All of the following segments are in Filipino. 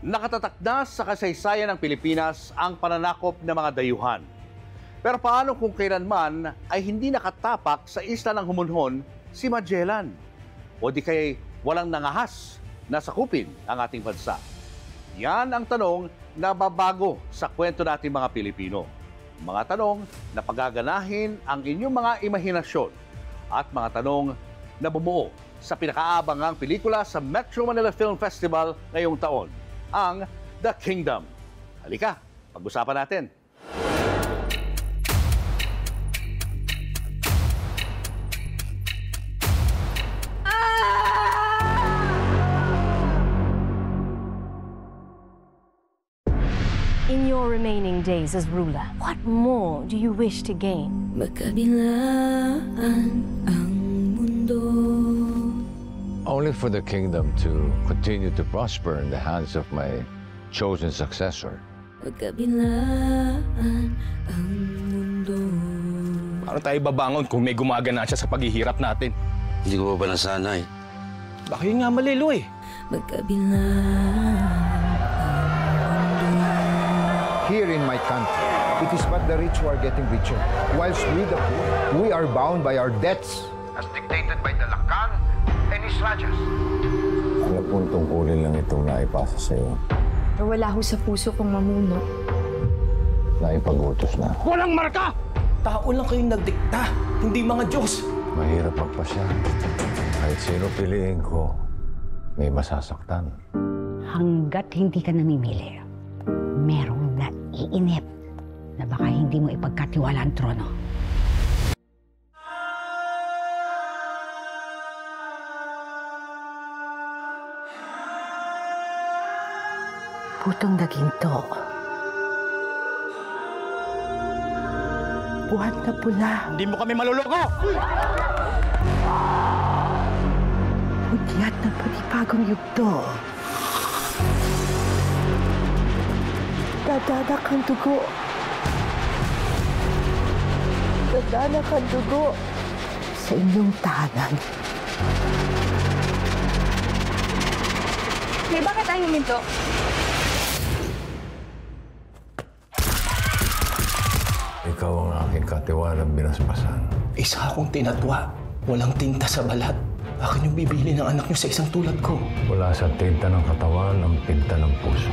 Nakatatak na sa kasaysayan ng Pilipinas ang pananakop ng mga dayuhan. Pero paano kung kailanman ay hindi nakatapak sa isla ng Humunhon si Magellan? O di kaya'y walang nangahas na sakupin ang ating bansa? Yan ang tanong na babago sa kwento natin mga Pilipino. Mga tanong na pagaganahin ang inyong mga imahinasyon at mga tanong na bumuo sa pinakaabangang pelikula sa Metro Manila Film Festival ngayong taon, ang The Kingdom. Halika, pag-usapan natin. In your remaining days as ruler, what more do you wish to gain? Magkabilaan ang mundo. Only for the kingdom to continue to prosper in the hands of my chosen successor. Magkabilaan ang mundo. Paano tayo babangon kung may gumagana siya sa paghihirap natin? Hindi ko pa nasanay. Baka yun nga malilo eh. Magkabilaan. Here in my country, it is but the rich who are getting richer, whilst we the poor, we are bound by our debts, as dictated by the Lakan and his rajas. Alam pong tungkulin lang itong naipasa sa iyo. Pero wala ho sa puso kong mamuno. Naipag-utos na. Walang marka! Tao lang kayong nagdikta, hindi mga Diyos. Mahirap magpasya. Kahit sino piliin ko, may masasaktan. Hanggat hindi ka namimili, merong naiinip na baka hindi mo ipagkatiwala ang trono. Putong daging to. Buhat na pula. Hindi mo kami maluloko! Hudyat ng panibagong yugto. Dadanak ang dugo. Dadanak ang dugo sa inyong tahanan. May bakit tayo huminto? Ikaw ang aking katiwalang binasbasan. Isa akong tinatwa. Walang tinta sa balat. Akin yung bibili ng anak niyo sa isang tulad ko. Wala sa tinta ng katawan ang pinta ng puso.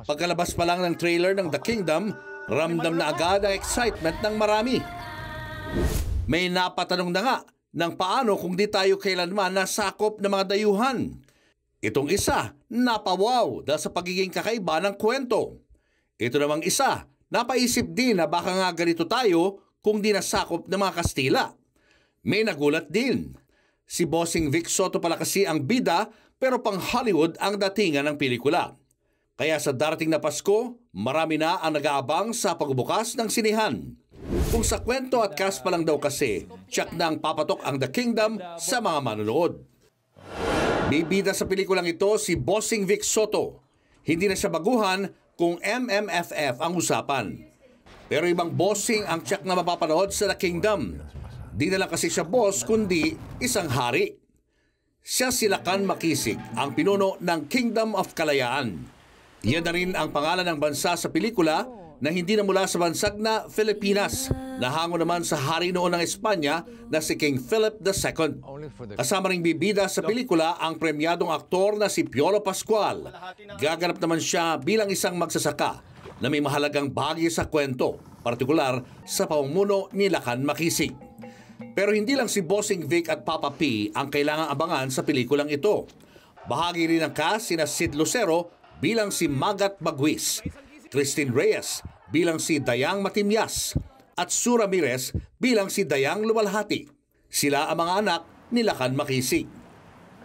Pagkalabas pa lang ng trailer ng The Kingdom, ramdam na agad ang excitement ng marami. May napatanong na nga ng paano kung di tayo kailanman nasakop ng mga dayuhan. Itong isa, napawaw dahil sa pagiging kakaiba ng kwento. Ito namang isa, napaisip din na baka nga ganito tayo kung di nasakop ng mga Kastila. May nagulat din. Si Bossing Vic Soto pala kasi ang bida pero pang Hollywood ang datingan ng pelikula. Kaya sa darating na Pasko, marami na ang nag-aabang sa pagbubukas ng sinihan. Kung sa kwento at cast pa lang daw kasi, tiyak na ang papatok ang The Kingdom sa mga manonood. Bibida sa pelikulang ito si Bossing Vic Soto. Hindi na siya baguhan kung MMFF ang usapan. Pero ibang bossing ang tiyak na mapapanood sa The Kingdom. Di na lang kasi siya boss kundi isang hari. Siya si Lakan Makisig, ang pinuno ng Kingdom of Kalayaan. Yan na rin ang pangalan ng bansa sa pelikula na hindi na mula sa bansag na Pilipinas. Nahango naman sa hari noon ng Espanya na si King Philip II. Kasama ring bibida sa pelikula ang premyadong aktor na si Piolo Pascual. Gaganap naman siya bilang isang magsasaka na may mahalagang bahagi sa kwento, partikular sa pamumuno ni Lakan Makisig. Pero hindi lang si Bossing Vic at Papa P ang kailangang abangan sa pelikulang ito. Bahagi rin ng cast sina Sid Lucero bilang si Magat Bagwis, Christine Reyes bilang si Dayang Matimyas, at Sue Ramirez bilang si Dayang Luwalhati. Sila ang mga anak ni Lakan Makisig.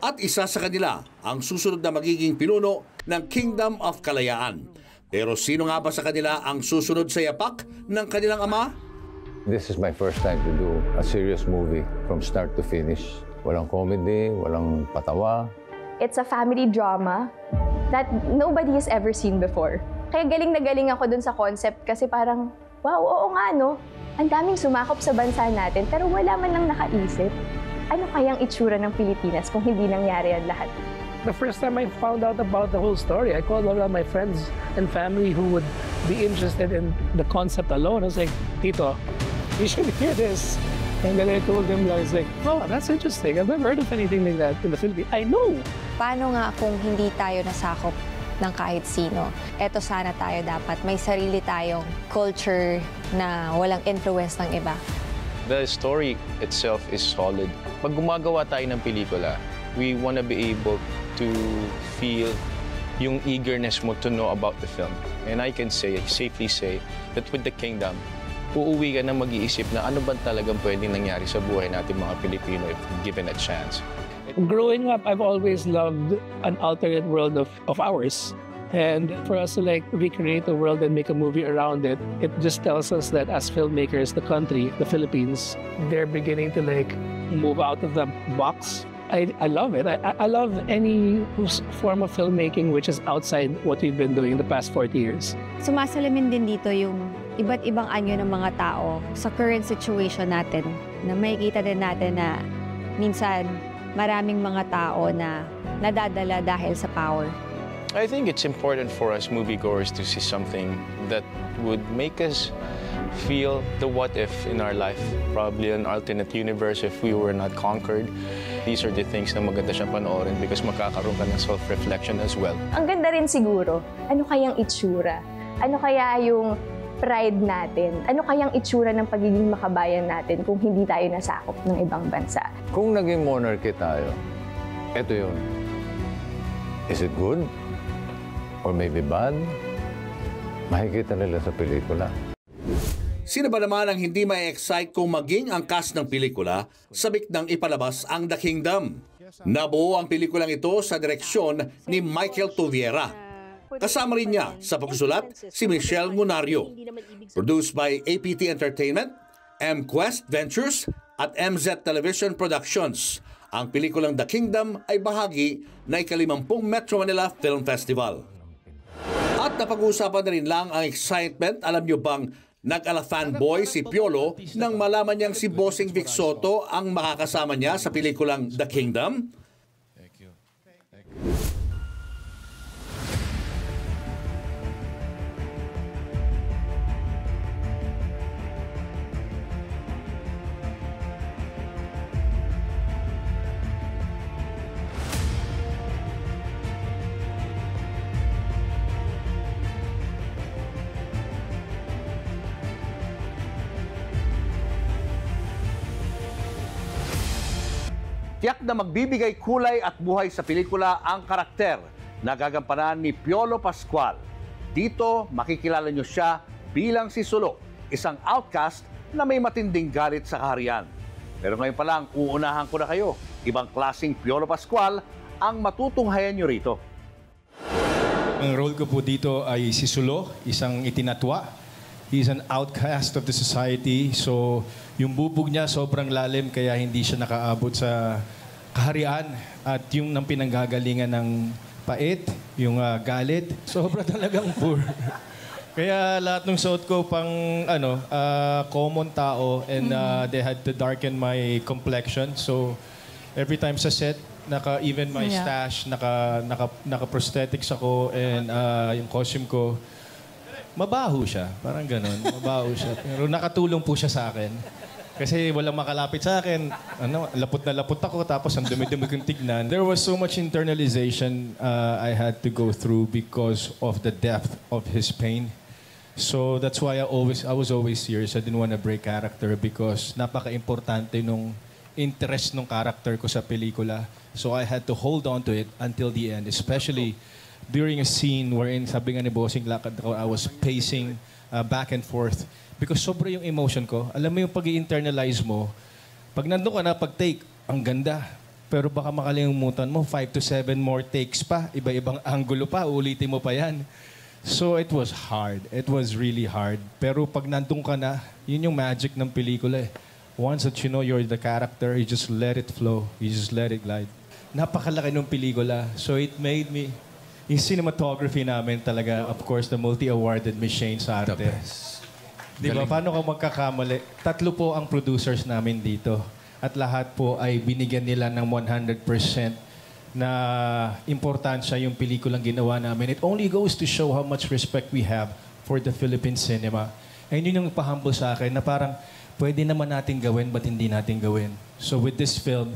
At isa sa kanila ang susunod na magiging pinuno ng Kingdom of Kalayaan. Pero sino nga ba sa kanila ang susunod sa yapak ng kanilang ama? This is my first time to do a serious movie from start to finish. Walang comedy, walang patawa. It's a family drama that nobody has ever seen before. Kaya galing na galing ako dun sa concept kasi parang, wow, oo nga no, ang daming sumakop sa bansa natin pero wala man lang nakaisip. Ano kayang itsura ng Pilipinas kung hindi nangyari ang lahat? The first time I found out about the whole story, I called all of my friends and family who would be interested in the concept alone. I was like, Tito, you should hear this. And then I told them, I was like, oh, that's interesting. I've never heard of anything like that in the Philippines. I know. Paano nga kung hindi tayo nasakop ng kahit sino? Eto sana tayo dapat. May sarili tayong culture na walang influence ng iba. The story itself is solid. Pag gumagawa tayo ng pelikula, we want to be able to feel yung eagerness mo to know about the film. And I can safely say, that with The Kingdom, uuwi ka na mag-iisip na ano ba talagang pwedeng nangyari sa buhay natin mga Pilipino if given a chance. Growing up, I've always loved an alternate world of ours. And for us to recreate the world and make a movie around it, it just tells us that as filmmakers, the country, the Philippines, they're beginning to move out of the box. I love it. I love any form of filmmaking which is outside what we've been doing the past 40 years. Sumasalamin din dito yung iba't ibang anyo ng mga tao sa current situation natin na makikita din natin na minsan maraming mga tao na nadadala dahil sa power. I think it's important for us moviegoers to see something that would make us feel the what if in our life. Probably an alternate universe if we were not conquered. These are the things na maganda siya panoorin because makakaroon ka ng self-reflection as well. Ang ganda rin siguro, ano kayang itsura? Ano kaya yung pride natin? Ano kayang itsura ng pagiging makabayan natin kung hindi tayo nasakop ng ibang bansa? Kung naging monarchy tayo, eto yun. Is it good? Or maybe bad? Makikita nila sa pelikula. Sino ba naman ang hindi ma-excite kung maging ang cast ng pelikula sabik ng ipalabas ang The Kingdom? Nabuo ang pelikulang ito sa direksyon ni Michael Tuviera. Kasama rin niya sa pagsusulat si Michelle Munario. Produced by APT Entertainment, M-Quest Ventures at MZ Television Productions. Ang pelikulang The Kingdom ay bahagi na ika-50 Metro Manila Film Festival. At napag-uusapan na rin lang ang excitement, alam niyo bang nag-ala fanboy si Piolo nang malaman niyang si Bossing Vic Soto ang makakasama niya sa pelikulang The Kingdom? Tiyak na magbibigay kulay at buhay sa pelikula ang karakter na gagampanan ni Piolo Pascual. Dito, makikilala niyo siya bilang si Sulo, isang outcast na may matinding galit sa kaharian. Pero ngayon pa lang, uunahan ko na kayo. Ibang klaseng Piolo Pascual ang matutunghayan niyo rito. Ang role ko po dito ay si Sulo, isang itinatwa. He's an outcast of the society. So, yung bubog niya sobrang lalim kaya hindi siya nakaabot sa kaharian. At yung nang pinanggagalingan ng pait, yung galit, sobra talagang poor. Kaya lahat ng suot ko pang common tao and they had to darken my complexion. So, every time sa set, even my stash, naka-prosthetics ako and yung costume ko, mabaho siya. Parang ganun. Mabaho siya. Pero nakatulong po siya sa akin. Kasi walang makalapit sa akin. Lapot na lapot ako, tapos ang dumi-dumi kong tignan. There was so much internalization I had to go through because of the depth of his pain. So that's why I was always serious. I didn't want to break character because napaka-importante nung interest ng character ko sa pelikula. So I had to hold on to it until the end, especially during a scene wherein sabi nga ni Bossing lakad ako, I was pacing back and forth because sobra yung emotion ko. Alam mo yung pag-i-internalize mo, pag nandun ka na, pag-take, ang ganda. Pero baka makalimutan mo, 5 to 7 more takes pa, iba-ibang angulo pa, ulitin mo pa yan. So it was hard. It was really hard. Pero pag nandun ka na, yun yung magic ng pelikula eh. Once that you know you're the character, you just let it flow. You just let it glide. Napakalaki ng pelikula. So it made me... Yung cinematography namin talaga, of course, the multi-awarded Miss Shane sa arte. Di ba? Paano ka magkakamali? 3 po ang producers namin dito. At lahat po ay binigyan nila ng 100% na importansya yung pelikulang ginawa namin. It only goes to show how much respect we have for the Philippine cinema. And yun yung pahumble sa akin na parang pwede naman natin gawin, ba't hindi natin gawin? So with this film,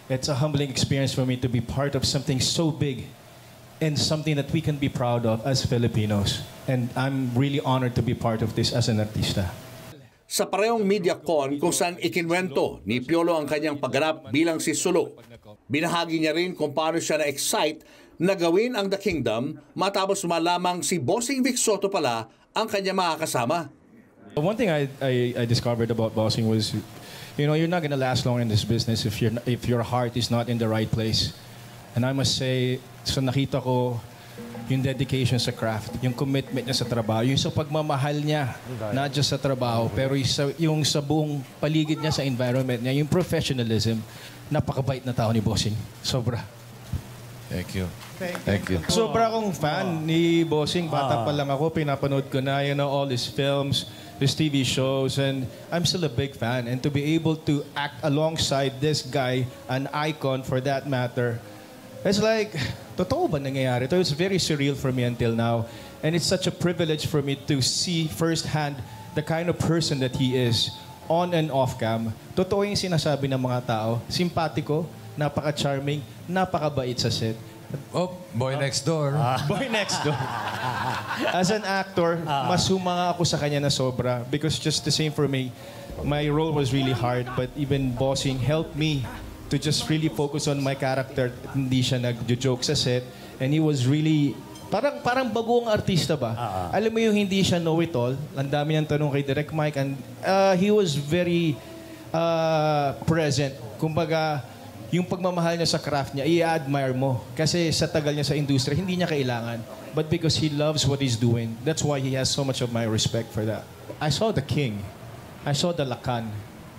it's a humbling experience for me to be part of something so big and something that we can be proud of as Filipinos. And I'm really honored to be part of this as an artista. Sa parehong MediaCon kung saan ikinwento ni Piolo ang kanyang pagganap bilang si Sulo. Binahagi niya rin kung paano siya na-excite na gawin ang The Kingdom matapos malamang si Bossing Vic Sotto pala ang kanyang makakasama. One thing I discovered about Bossing was, you know, you're not gonna last long in this business if your heart is not in the right place. And I must say, so nakita ko yung dedication sa craft, yung commitment niya sa trabaho, yung sa pagmamahal niya, not just sa trabaho, pero yung sa buong paligid niya, sa environment niya, yung professionalism, napakabait na tao ni Bossing. Sobra. Thank you. Thank you. Sobra akong fan ni Bossing. Bata pa lang ako, pinapanood ko na, you know, all his films, his TV shows, and I'm still a big fan. And to be able to act alongside this guy, an icon for that matter, it's like, totoo ba nangyayari? It's very surreal for me until now. And it's such a privilege for me to see firsthand the kind of person that he is on and off cam. Totoo yung sinasabi ng mga tao. Simpatiko, napaka-charming, napakabait sa set. Oh, boy next door. Boy next door. As an actor, mas humanga ako sa kanya na sobra. Because just the same for me, my role was really hard. But even Bossing helped me to just really focus on my character. Hindi siya nag-joke sa set. And he was really, parang bagong artista ba? Alam mo yung hindi siya know-it-all. Ang dami niyang tanong kay Direct Mike. And he was very present. Kumbaga, yung pagmamahal niya sa craft niya, i-admire mo. Kasi sa tagal niya sa industriya, hindi niya kailangan. But because he loves what he's doing, that's why he has so much of my respect for that. I saw The King. I saw The Lacan.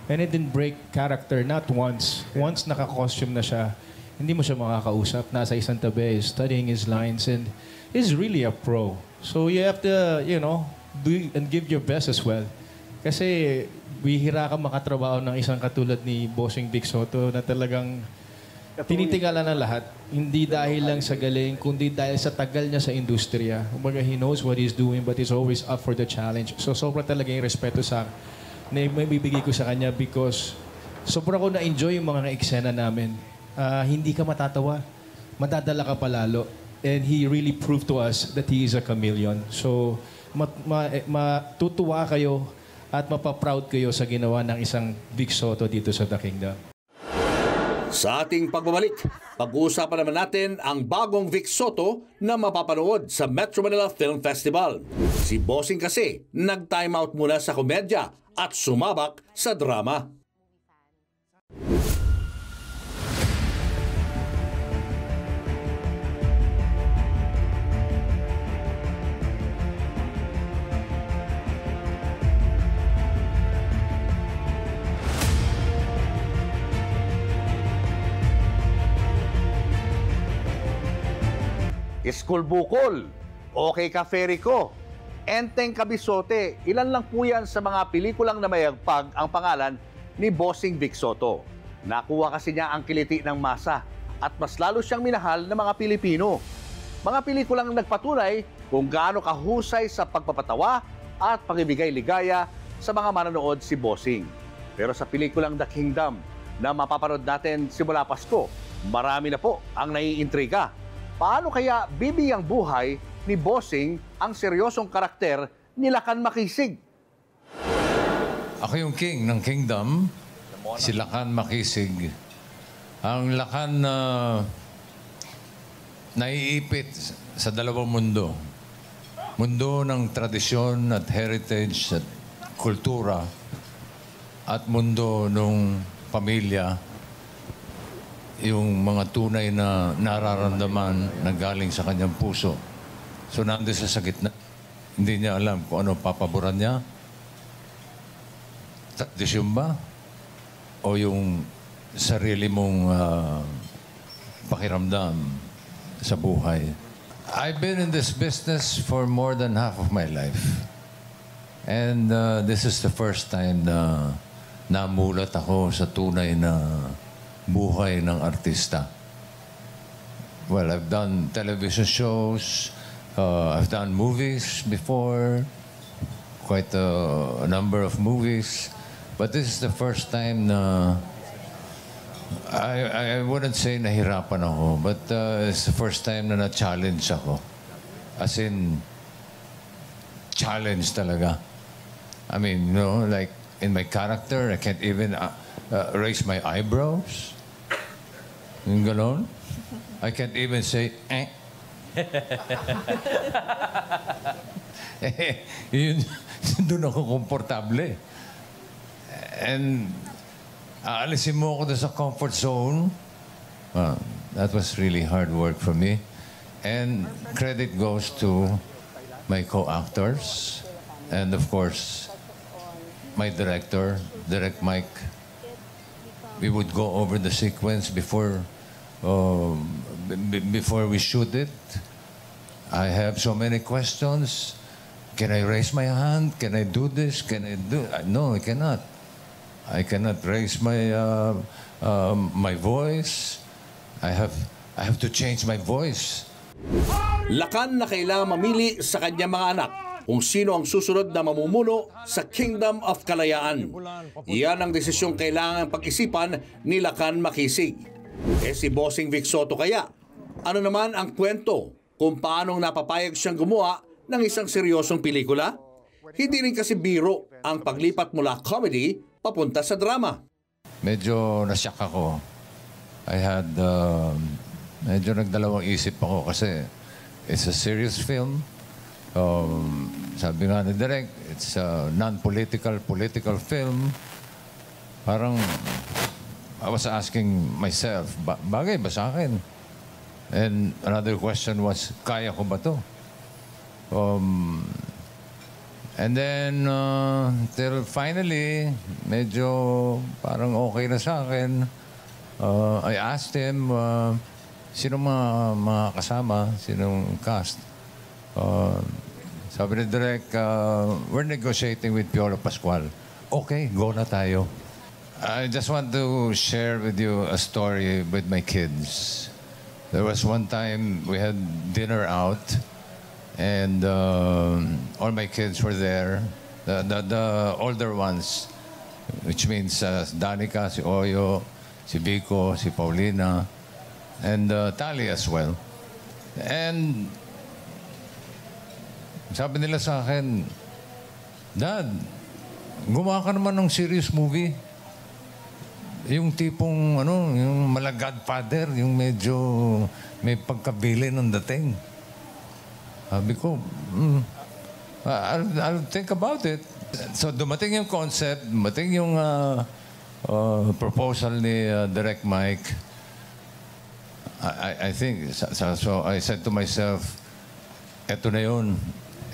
And it didn't break character, not once. Once naka-costume na siya, hindi mo siya makakausap. Nasa isang tabi, studying his lines, and he's really a pro. So you have to, you know, do and give your best as well. Kasi bihira ka makatrabaho ng isang katulad ni Bossing Vic Sotto na talagang tinitingala na lahat. Hindi dahil lang sa galing, kundi dahil sa tagal niya sa industriya. Kumbaga, he knows what he's doing, but he's always up for the challenge. So sobra talaga yung respeto sa na may bibigay ko sa kanya because sobra ko na-enjoy yung mga eksena namin. Hindi ka matatawa. Madadala ka palalo. And he really proved to us that he is a chameleon. So, matutuwa kayo at mapaproud kayo sa ginawa ng isang Vic Sotto dito sa The Kingdom. Sa ating pagbabalik, pag-uusapan naman natin ang bagong Vic Sotto na mapapanood sa Metro Manila Film Festival. Si Bossing kasi nag-time out muna sa komedya at sumabak sa drama. Iskul Bukol, Okay Ka Ferry Ko, Enteng Kabisote, ilan lang po yan sa mga pelikulang na mayagpag ang pangalan ni Bossing Vic Sotto. Nakuha kasi niya ang kiliti ng masa at mas lalo siyang minahal ng mga Pilipino. Mga pelikulang nagpatunay kung gaano kahusay sa pagpapatawa at pag-ibigay ligaya sa mga manonood si Bossing. Pero sa pelikulang The Kingdom na mapapanood natin simula Pasko, marami na po ang naiintriga. Paano kaya bibiyang buhay ni Bossing ang seryosong karakter ni Lacan Makisig? Ako yung king ng Kingdom, si Lacan Makisig. Ang Lacan na naiipit sa dalawang mundo. Mundo ng tradisyon at heritage at kultura at mundo ng pamilya yung mga tunay na nararamdaman na galing sa kanyang puso. So nandun sa gitna. Hindi niya alam kung ano papaboran niya. Tradisyon ba? O yung sarili mong pakiramdam sa buhay. I've been in this business for more than half of my life. And this is the first time na namulat ako sa tunay na buhay ng artista. Well, I've done television shows, I've done movies before, quite a number of movies. But this is the first time na I wouldn't say nahirapan ako, but it's the first time na na-challenge ako. As in, challenge talaga. I mean, you know, like in my character, I can't even raise my eyebrows. Yung ganon. I can't even say, eh. Yun, doon ako komportable. And aalisin mo ako sa comfort zone. That was really hard work for me. And credit goes to my co-actors. And of course, my director, Direct Mike. We would go over the sequence before we shoot it. I have so many questions. Can I raise my hand? Can I do this? Can I do? No, I cannot. I cannot raise my my voice. I have to change my voice. Lakan na kailangan mamili sa kanyang mga anak kung sino ang susunod na mamumuno sa Kingdom of Kalayaan. Iyan ang desisyong kailangan pag-isipan ni Lakan Makisig. Si Bossing Vic Soto kaya? Ano naman ang kwento kung paanong napapayag siyang gumawa ng isang seryosong pelikula? Hindi rin kasi biro ang paglipat mula comedy papunta sa drama. Medyo nasyak ako. I had, medyo nagdalawang isip ako kasi it's a serious film. Sabi nga ni Direk, it's a non-political, political film. Parang, I was asking myself, bagay ba sa akin? And another question was, kaya ko ba to? And then, till finally, medyo parang okay na sa akin. I asked him, sino mga kasama, sinong cast? Sabi ni Direk, we're negotiating with Piolo Pascual. Okay, go na tayo. I just want to share with you a story with my kids. There was one time we had dinner out, and all my kids were there, the older ones, which means Danica, si Oyo, si Biko, si Paulina, and Tali as well. And sabi nila sa akin, Dad, gumawa ka naman ng serious movie. Yung tipong, yung mala Godfather, yung medyo may pagkabili ng dating. Sabi ko, I'll think about it. So dumating yung concept, dumating yung proposal ni Direct Mike. I think, so I said to myself, eto na yun.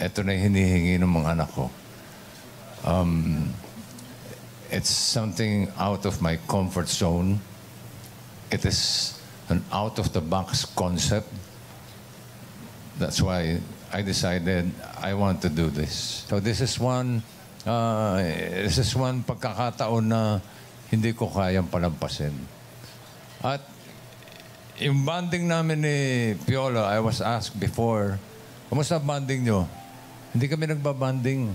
Eto na hinihingi ng mga anak ko. It's something out of my comfort zone. It is an out-of-the-box concept. That's why I decided I want to do this. So this is one pagkakataon na hindi ko kayang palampasin. At yung bonding namin ni Piolo, I was asked before, kamusta bonding nyo? Hindi kami nagbabanding.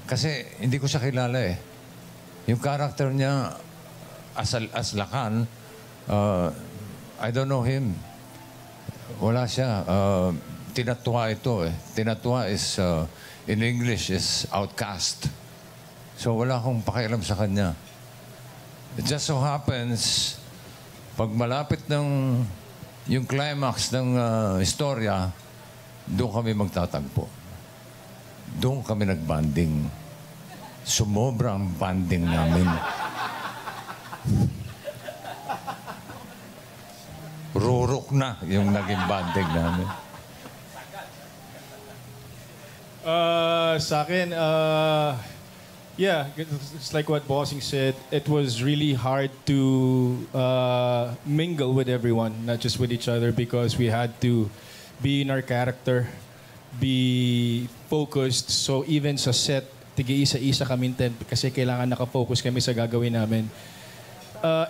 Kasi hindi ko siya kilala eh. Yung character niya, as Lakan, I don't know him. Wala siya. Tinatwa ito eh. Tinatwa is, in English, is outcast. So wala akong pakialam sa kanya. It just so happens, pag malapit ng yung climax ng istorya, doon kami magtatagpo. Doon kami nagbanding. Sumobra ang banding namin. rurok na yung naging bonding namin. Sa akin, yeah, it's like what Bossing said. It was really hard to mingle with everyone, not just with each other, because we had to be in our character, be focused. So even sa set, tig-isa-isa kami kasi kailangan nakafocus kami sa gagawin namin.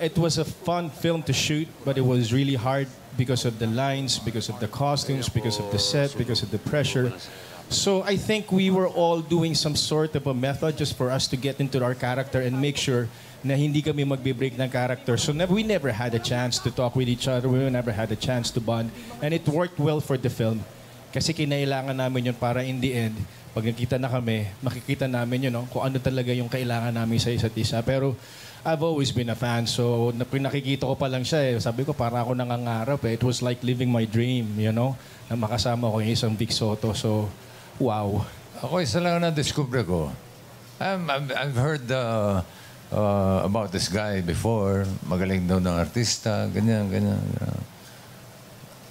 It was a fun film to shoot, but it was really hard because of the lines, because of the costumes, because of the set, because of the pressure. So I think we were all doing some sort of a method just for us to get into our character and make sure na hindi kami magbe-break ng character. So we never had a chance to talk with each other. We never had a chance to bond. And it worked well for the film. Kasi kinailangan namin yun para in the end, pag nakita na kami, makikita namin yun, kung ano talaga yung kailangan namin sa isa't isa. Pero I've always been a fan. So nakikita ko pa lang siya, sabi ko para ako nangangarap. It was like living my dream, na makasama ko yung isang Vic Soto. So wow. Ako isa lang na-discover ko. I've heard about this guy before. Magaling daw ng artista, ganyan.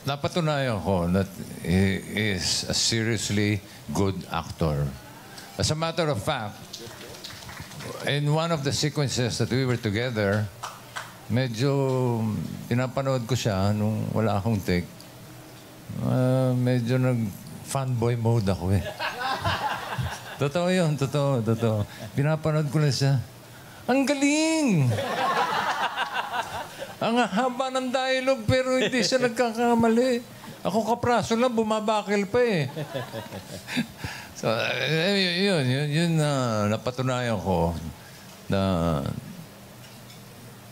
Napatunayan ko that he is a seriously good actor. As a matter of fact, in one of the sequences that we were together, medyo pinapanood ko siya nung wala akong take. Medyo fanboy mode ako eh. Totoo yun, totoo. Pinapanood ko na siya. Ang galing! Ang haba ng dialogue pero hindi siya nagkakamali. Ako kapraso lang, bumabakil pa eh. So, yun na napatunayan ko na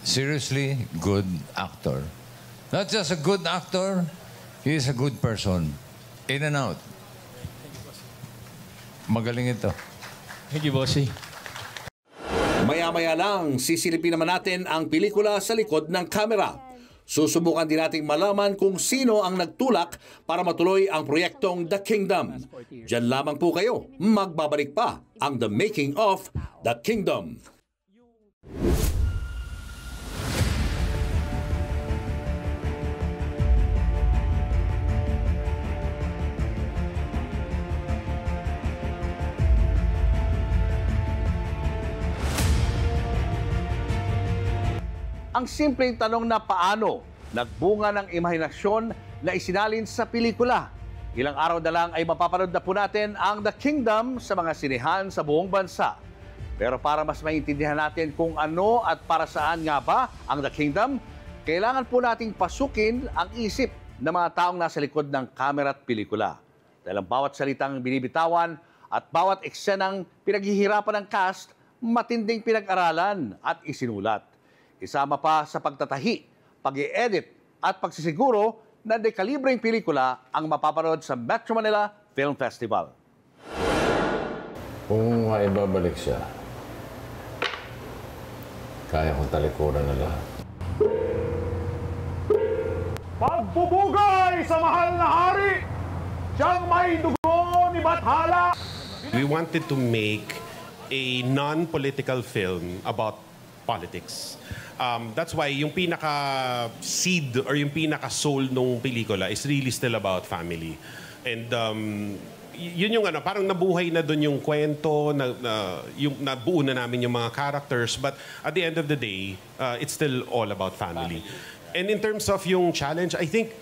seriously good actor. Not just a good actor, he is a good person. In and out. Magaling ito. Thank you, Bossy. Maya-maya lang, sisilipin naman natin ang pelikula sa likod ng kamera. Susubukan din nating malaman kung sino ang nagtulak para matuloy ang proyektong The Kingdom. Diyan lamang po kayo, magbabalik pa ang The Making of The Kingdom. Ang simpleng tanong na paano nagbunga ng imahinasyon na isinalin sa pelikula. Ilang araw na lang ay mapapanood na po natin ang The Kingdom sa mga sinehan sa buong bansa. Pero para mas maintindihan natin kung ano at para saan nga ba ang The Kingdom, kailangan po nating pasukin ang isip ng mga taong nasa likod ng kamera at pelikula. Dahil ang bawat salitang binibitawan at bawat eksenang pinaghihirapan ng cast, matinding pinag-aralan at isinulat. Isama pa sa pagtatahi, pag-i-edit at pagsisiguro na dekalibreng pelikula ang mapapanood sa Metro Manila Film Festival. Kung maibabalik siya, kaya kong talikuran na lahat. Pagpupugay sa mahal na hari, siyang may dugo ni Bathala. We wanted to make a non-political film about politics. That's why yung pinaka-seed or yung pinaka-soul nung pelikula is really still about family. And yun yung parang nabuhay na dun yung kwento, yung nabuo na namin yung mga characters. But at the end of the day, it's still all about family. And in terms of yung challenge, I think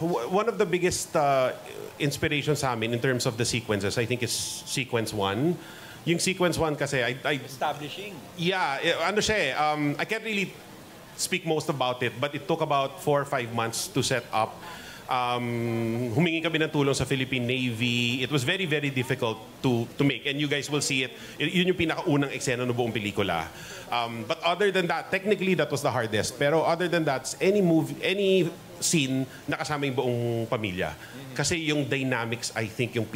one of the biggest inspirations sa amin in terms of the sequences, I think is sequence 1. Yung sequence 1 kasi, establishing. Yeah, ano siya eh. I can't really speak most about it, but it took about 4 or 5 months to set up. Humingi kami ng tulong sa Philippine Navy. It was very, very difficult to make. And you guys will see it. Yun yung pinakaunang eksena ng buong pelikula. But other than that, technically that was the hardest. Pero other than that, any scene, nakasama yung buong pamilya. Kasi yung dynamics, I think, yung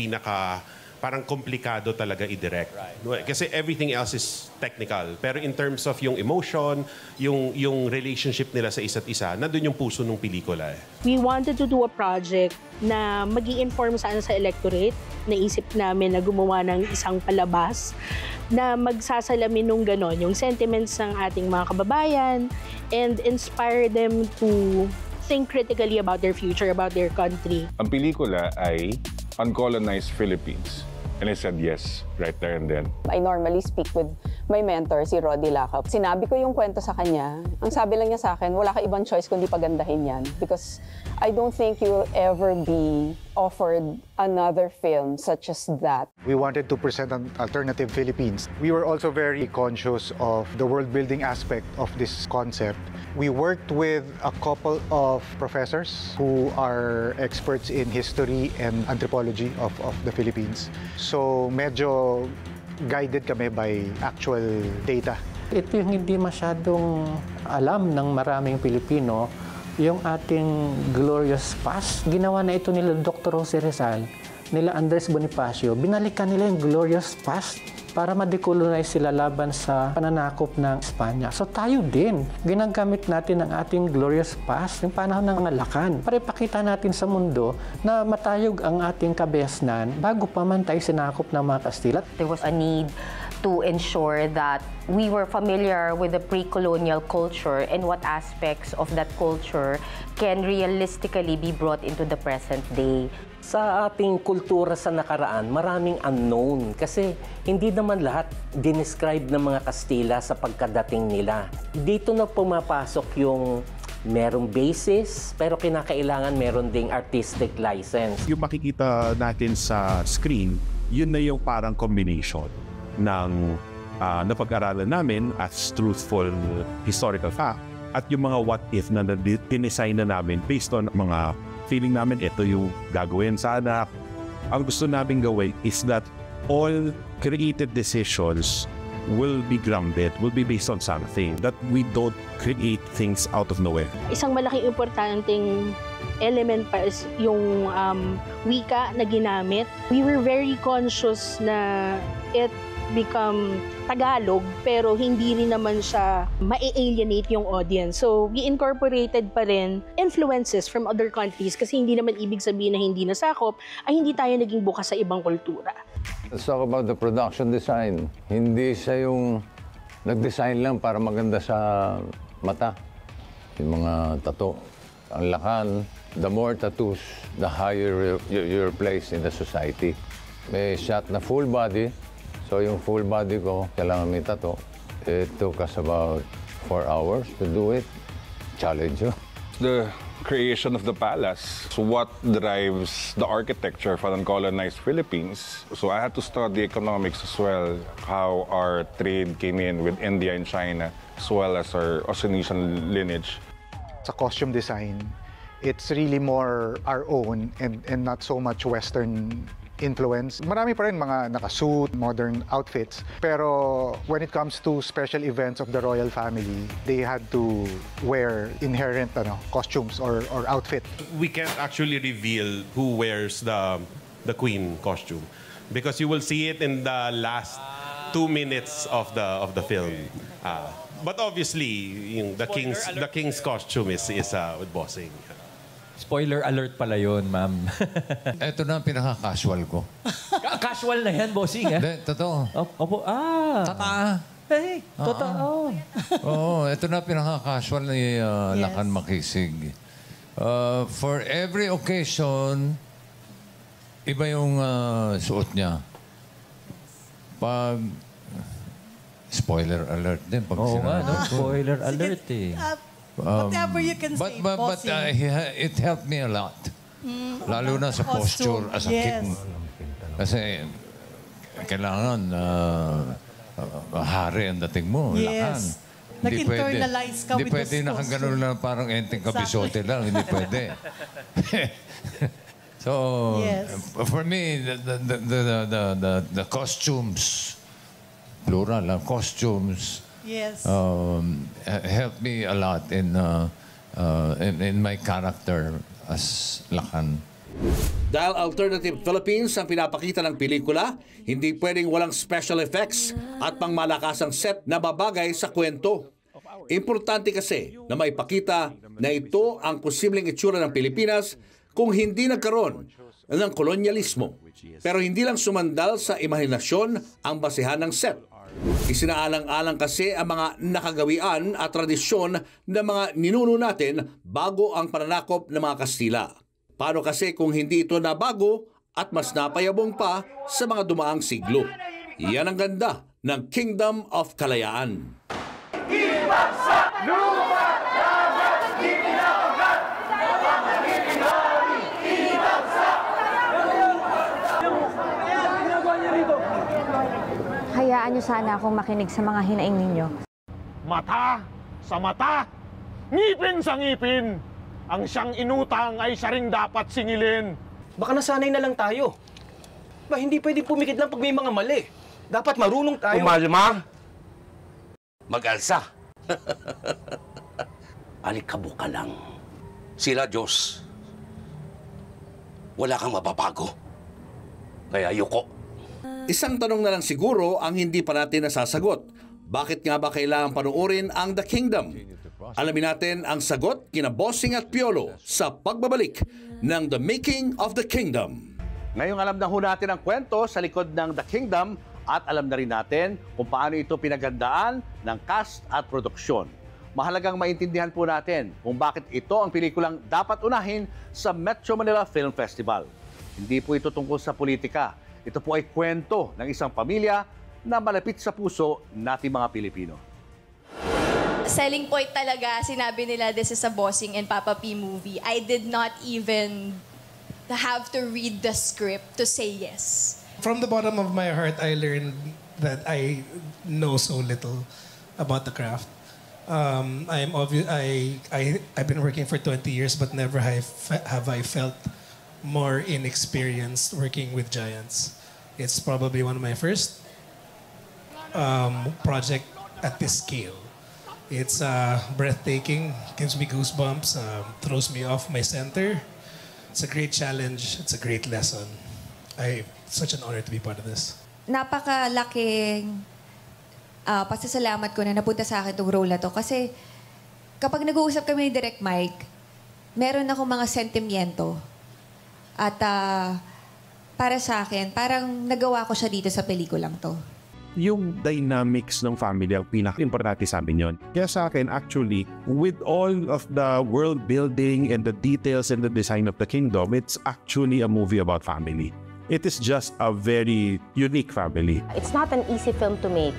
parang komplikado talaga i-direct. Right. Kasi everything else is technical. Pero in terms of yung emotion, yung relationship nila sa isa't isa, nandun yung puso ng pelikula eh. We wanted to do a project na mag-i-inform sa electorate. Naisip namin na gumawa ng isang palabas na magsasalamin nung ganon, yung sentiments ng ating mga kababayan and inspire them to think critically about their future, about their country. Ang pelikula ay Uncolonized Philippines. And I said yes, right there and then. I normally speak with my mentor, si Roddy Lacap. Sinabi ko yung kwento sa kanya. Ang sabi lang niya sa akin, wala ka ibang choice kundi pagandahin yan. Because I don't think you'll ever be offered another film such as that. We wanted to present an alternative Philippines. We were also very conscious of the world-building aspect of this concept. We worked with a couple of professors who are experts in history and anthropology of the Philippines. So medyo guided kami by actual data. Ito yung hindi masyadong alam ng maraming Pilipino, yung ating glorious past. Ginawa na ito nila Dr. Jose Rizal, nila Andres Bonifacio. Binalikan nila yung glorious past para ma-decolonize sila laban sa pananakop ng Espanya. So tayo din, ginagamit natin ang ating glorious past, yung panahon ng mga Lakan, para ipakita natin sa mundo na matayog ang ating kabihasnan bago pa man tayo sinakop ng mga Kastila. There was a need to ensure that we were familiar with the pre-colonial culture and what aspects of that culture can realistically be brought into the present day. Sa ating kultura sa nakaraan, maraming unknown kasi hindi naman lahat dinescribe ng mga Kastila sa pagkadating nila. Dito na pumapasok yung merong basis pero kinakailangan meron ding artistic license. Yung makikita natin sa screen, yun na yung parang combination ng napag-aralan namin as truthful historical fact at yung mga what if na dinesign na namin based on mga feeling namin ito yung gagawin sana. Ang gusto namin gawin is that all created decisions will be grounded, will be based on something, that we don't create things out of nowhere. Isang malaking importanteng element pa is yung wika na ginamit. We were very conscious na it become Tagalog pero hindi rin naman siya ma-alienate yung audience. So we incorporated pa rin influences from other countries kasi hindi naman ibig sabihin na hindi nasakop ay hindi tayo naging bukas sa ibang kultura. Let's talk about the production design. Hindi siya yung nag-design lang para maganda sa mata. Yung mga tattoo. Ang Lakan, the more tattoos, the higher you're placed in the society. May shot na full body. So yung full body ko, kailangan may tattoo. It took us about 4 hours to do it. Challenge you. The creation of the palace, so what drives the architecture for uncolonized Philippines. So I had to study economics as well, how our trade came in with India and China, as well as our Austronesian lineage. Sa costume design, it's really more our own and not so much Western influence. Marami pa rin mga nakasuit, modern outfits. Pero when it comes to special events of the royal family, they had to wear inherent costumes or outfit. We can't actually reveal who wears the queen costume because you will see it in the last 2 minutes of the film. But obviously, the king's costume is with Bossing. Spoiler alert pala yun, ma'am. Ito na ang pinaka-casual ko. Casual na yan, bossing, eh? Hindi, totoo. Opo, Tata. Hey, totoo. Oo, ito na pinaka-casual ni Lakan Makisig. For every occasion, iba yung suot niya. Pag... Spoiler alert din. Pag spoiler alert eh. Whatever you can say, but it helped me a lot. Lalo na sa posture as a kid. Kasi kailangan hari ang dating mo. Yes. Nag-internalize ka with Hindi pwede nakaganon na parang enteng kabisote lang. Hindi pwede. So, for me, the costumes, plural lang, costumes, helped me a lot in my character as Lakan. Dahil Alternative Philippines ang pinapakita ng pelikula, hindi pwedeng walang special effects at pangmalakasang set na babagay sa kwento. Importante kasi na maipakita na ito ang posibleng itsura ng Pilipinas kung hindi nagkaroon ng kolonyalismo. Pero hindi lang sumandal sa imahinasyon ang basehan ng set. Isinaalang-alang kasi ang mga nakagawian at tradisyon ng mga ninuno natin bago ang pananakop ng mga Kastila. Paano kasi kung hindi ito nabago at mas napayabong pa sa mga dumaang siglo? Yan ang ganda ng Kingdom of Kalayaan. Hayaan niyo sana akong makinig sa mga hinaing ninyo. Mata sa mata, ngipin sa ngipin. Ang siyang inutang ay siya ring dapat singilin. Baka nasanay na lang tayo. Ba, hindi pwede pumikit lang pag may mga mali. Dapat marunong tayo. Umalma, mag-alsa. Alikabok ka lang. Sila, Diyos. Wala kang mababago. Kaya yuko. Isang tanong na lang siguro ang hindi pa natin nasasagot. Bakit nga ba kailangan panuorin ang The Kingdom? Alamin natin ang sagot kina Bossing at Piolo sa pagbabalik ng The Making of the Kingdom. Ngayong alam na ho natin ang kwento sa likod ng The Kingdom at alam na rin natin kung paano ito pinagandaan ng cast at produksyon. Mahalagang maintindihan po natin kung bakit ito ang pelikulang dapat unahin sa Metro Manila Film Festival. Hindi po ito tungkol sa politika. Ito po ay kwento ng isang pamilya na malapit sa puso nating mga Pilipino. Selling point talaga, sinabi nila this is a Bossing and Papa P movie. I did not even have to read the script to say yes. From the bottom of my heart, I learned that I know so little about the craft. I've been working for 20 years, but never have I felt more inexperienced working with giants. It's probably one of my first project at this scale. It's breathtaking, gives me goosebumps, throws me off my center. It's a great challenge. It's a great lesson. Such an honor to be part of this. Napakalaking pasasalamat ko na napunta sa akin itong role na to. Kasi kapag nag-uusap kami ni Direct Mike, meron akong mga sentimiento. At para sa akin, parang nagawa ko siya dito sa pelikulang to. Yung dynamics ng family ang pinaka-importante sa amin yun. Kaya sa akin, actually, with all of the world building and the details and the design of the kingdom, it's actually a movie about family. It is just a very unique family. It's not an easy film to make.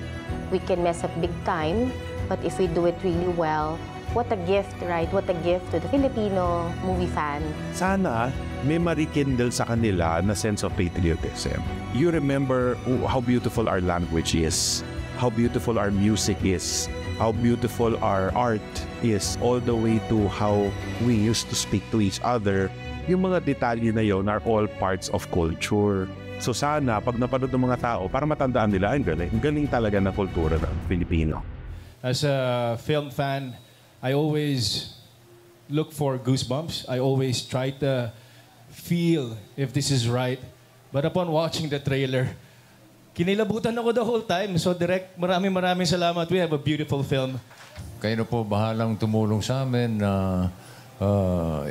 We can mess up big time, but if we do it really well, what a gift, right? What a gift to the Filipino movie fan. Sana may marikindle sa kanila na sense of patriotism. You remember how beautiful our language is, how beautiful our music is, how beautiful our art is, all the way to how we used to speak to each other. Yung mga detalye na yun are all parts of culture. So sana, pag napanood ng mga tao, para matandaan nila, ang galing talaga ng kultura ng Pilipino. As a film fan, I always look for goosebumps. I always try to feel if this is right. But upon watching the trailer, kinilabutan ako the whole time. So Direk, maraming salamat. We have a beautiful film. Kayo na po bahalang tumulong sa amin na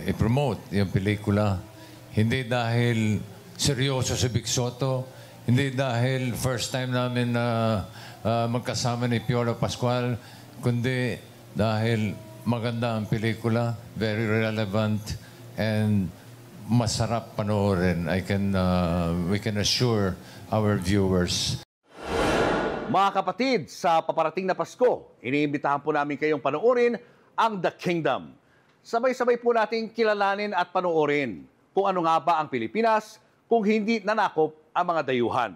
i-promote yung pelikula. Hindi dahil seryoso si Vic Soto, hindi dahil first time namin na magkasama ni Piolo Pascual, kundi dahil maganda ang pelikula, very relevant, and masarap panoorin. We can assure our viewers. Mga kapatid, sa paparating na Pasko, iniimbitahan po namin kayong panoorin ang The Kingdom. Sabay-sabay po nating kilalanin at panoorin kung ano nga ba ang Pilipinas kung hindi nanakop ang mga dayuhan.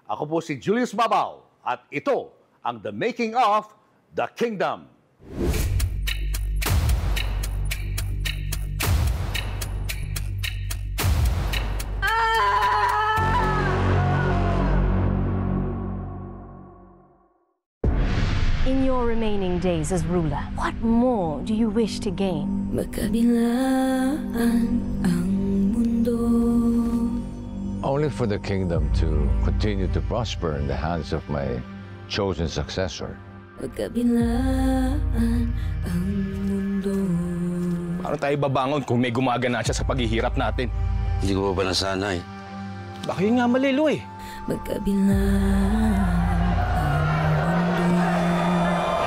Ako po si Julius Babaw at ito ang The Making of The Kingdom. In your remaining days as ruler, what more do you wish to gain? Magkabilaan ang mundo. Only for the kingdom to continue to prosper in the hands of my chosen successor. Magkabilaan ang mundo. Paano tayo babangon kung may gumagana siya sa paghihirap natin? Hindi ko pa nasanay. Baka yun nga malilo eh. Magkabilaan.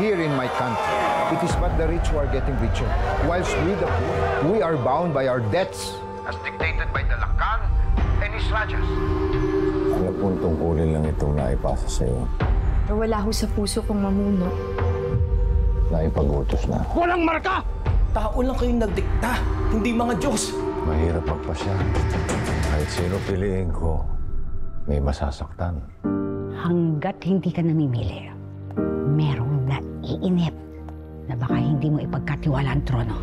here in my country, it is but the rich who are getting richer, whilst we the poor, we are bound by our debts as dictated by the Lakan and his rajas. Ano pong tungkulin lang itong naipasa sa'yo? Wala ho sa puso kong mamuno. Naipagutos na. Walang marka! Tao lang kayong nagdikta, hindi mga Diyos. Mahirap magpasya. Kahit sino piliin ko, may masasaktan. Hanggat hindi ka namimili, merong naiinip na baka hindi mo ipagkatiwala ang trono.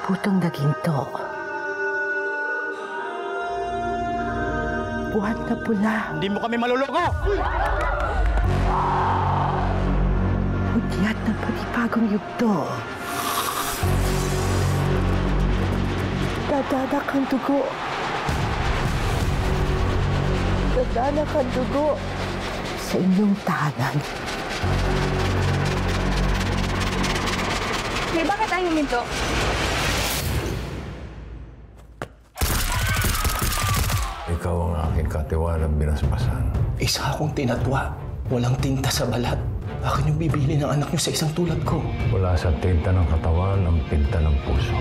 Putong daging to. Buhat na pula. Hindi mo kami maluloko! Hudyat ng panibagong yugto. Dadanak ang dugo. Dadanak ang dugo sa inyong tahanan. Bakit tayo huminto? Ikaw ang aking katiwalang binasbasan. Isa akong tinatwa. Walang tinta sa balat. Akin yung bibili ng anak niyo sa isang tulad ko. Wala sa tinta ng katawan ang pinta ng puso.